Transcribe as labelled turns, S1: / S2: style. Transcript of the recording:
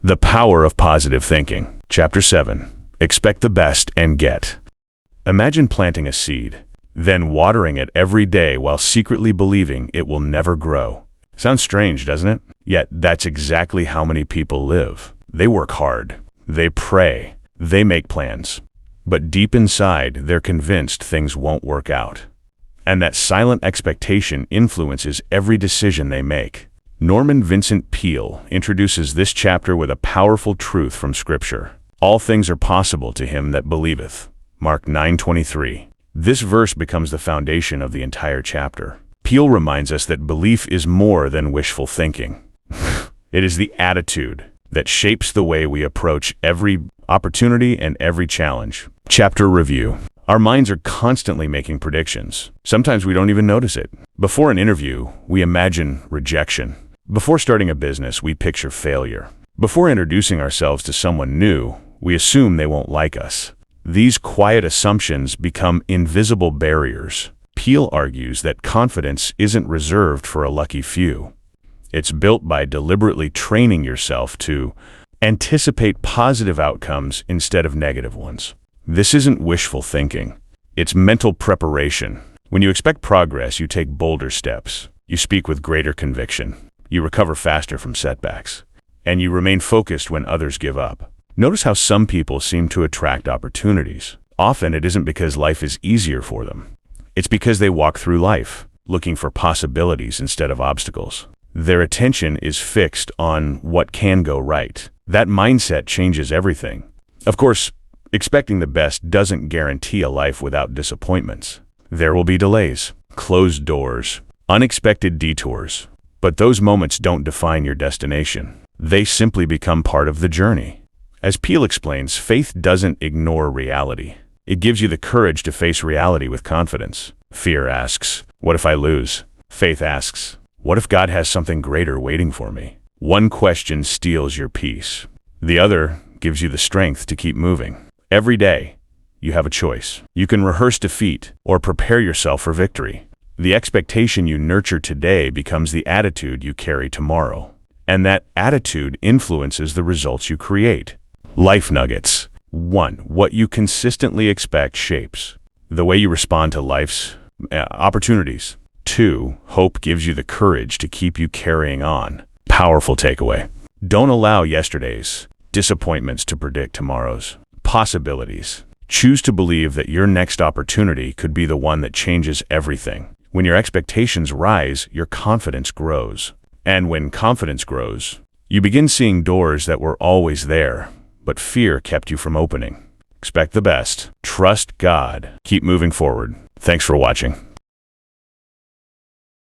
S1: The Power of Positive Thinking. Chapter 7. Expect the best and get. Imagine planting a seed, then watering it every day while secretly believing it will never grow. Sounds strange, doesn't it? Yet that's exactly how many people live. They work hard. They pray. They make plans. But deep inside, they're convinced things won't work out. And that silent expectation influences every decision they make. Vincent Peale introduces this chapter with a powerful truth from Scripture. All things are possible to him that believeth. Mark 9:23. This verse becomes the foundation of the entire chapter. Peale reminds us that belief is more than wishful thinking. It is the attitude that shapes the way we approach every opportunity and every challenge. Chapter review. Our minds are constantly making predictions. Sometimes we don't even notice it. Before an interview, we imagine rejection. Before starting a business, we picture failure. Before introducing ourselves to someone new, we assume they won't like us. These quiet assumptions become invisible barriers. Peale argues that confidence isn't reserved for a lucky few. It's built by deliberately training yourself to anticipate positive outcomes instead of negative ones. This isn't wishful thinking. It's mental preparation. When you expect progress, you take bolder steps. You speak with greater conviction. You recover faster from setbacks. And you remain focused when others give up. Notice how some people seem to attract opportunities. Often it isn't because life is easier for them. It's because they walk through life, looking for possibilities instead of obstacles. Their attention is fixed on what can go right. That mindset changes everything. Of course, expecting the best doesn't guarantee a life without disappointments. There will be delays, closed doors, unexpected detours. But those moments don't define your destination. They simply become part of the journey. As Peale explains, faith doesn't ignore reality. It gives you the courage to face reality with confidence. Fear asks, what if I lose? Faith asks, what if God has something greater waiting for me? One question steals your peace. The other gives you the strength to keep moving. Every day, you have a choice. You can rehearse defeat or prepare yourself for victory. The expectation you nurture today becomes the attitude you carry tomorrow. And that attitude influences the results you create. Life nuggets. 1. What you consistently expect shapes the way you respond to life's opportunities. 2. Hope gives you the courage to keep you carrying on. Powerful takeaway. Don't allow yesterday's disappointments to predict tomorrow's possibilities. Choose to believe that your next opportunity could be the one that changes everything. When your expectations rise, your confidence grows. And when confidence grows, you begin seeing doors that were always there, but fear kept you from opening. Expect the best. Trust God. Keep moving forward. Thanks for watching.